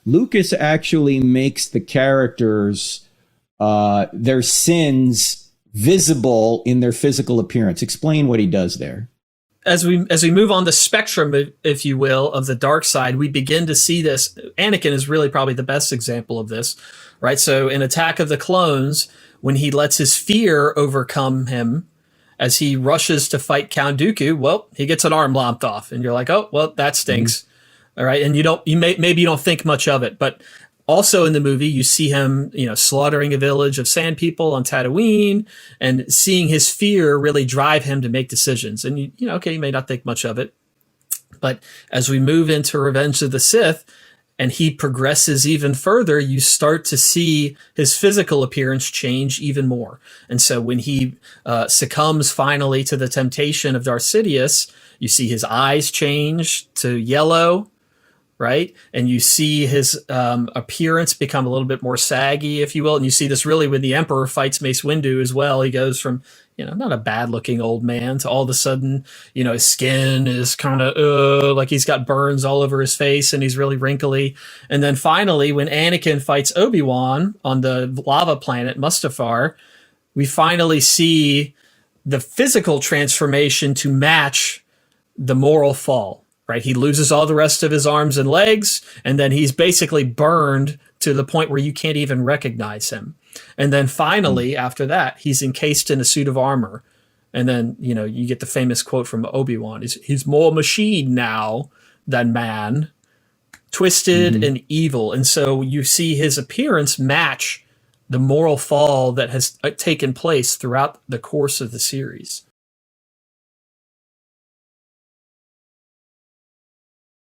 Lucas actually makes the characters, their sins visible in their physical appearance. Explain what he does there. As we move on the spectrum, if you will, of the dark side, we begin to see this. Anakin is really probably the best example of this, right? So in Attack of the Clones, when he lets his fear overcome him, as he rushes to fight Count Dooku, well, he gets an arm lopped off, and you're like, oh, well, that stinks. All right. And maybe you don't think much of it, but also in the movie, you see him, slaughtering a village of sand people on Tatooine, and seeing his fear really drive him to make decisions. And you may not think much of it, but as we move into Revenge of the Sith, and he progresses even further, you start to see his physical appearance change even more. And so when he succumbs finally to the temptation of Darth Sidious, you see his eyes change to yellow, right? And you see his appearance become a little bit more saggy, if you will. And you see this really when the Emperor fights Mace Windu as well. He goes from, not a bad looking old man to all of a sudden, his skin is kind of like he's got burns all over his face and he's really wrinkly. And then finally, when Anakin fights Obi-Wan on the lava planet Mustafar, we finally see the physical transformation to match the moral fall. Right, he loses all the rest of his arms and legs, and then he's basically burned to the point where you can't even recognize him. And then finally, after that, he's encased in a suit of armor. And then, you get the famous quote from Obi-Wan, he's more machine now than man, twisted and evil. And so you see his appearance match the moral fall that has taken place throughout the course of the series.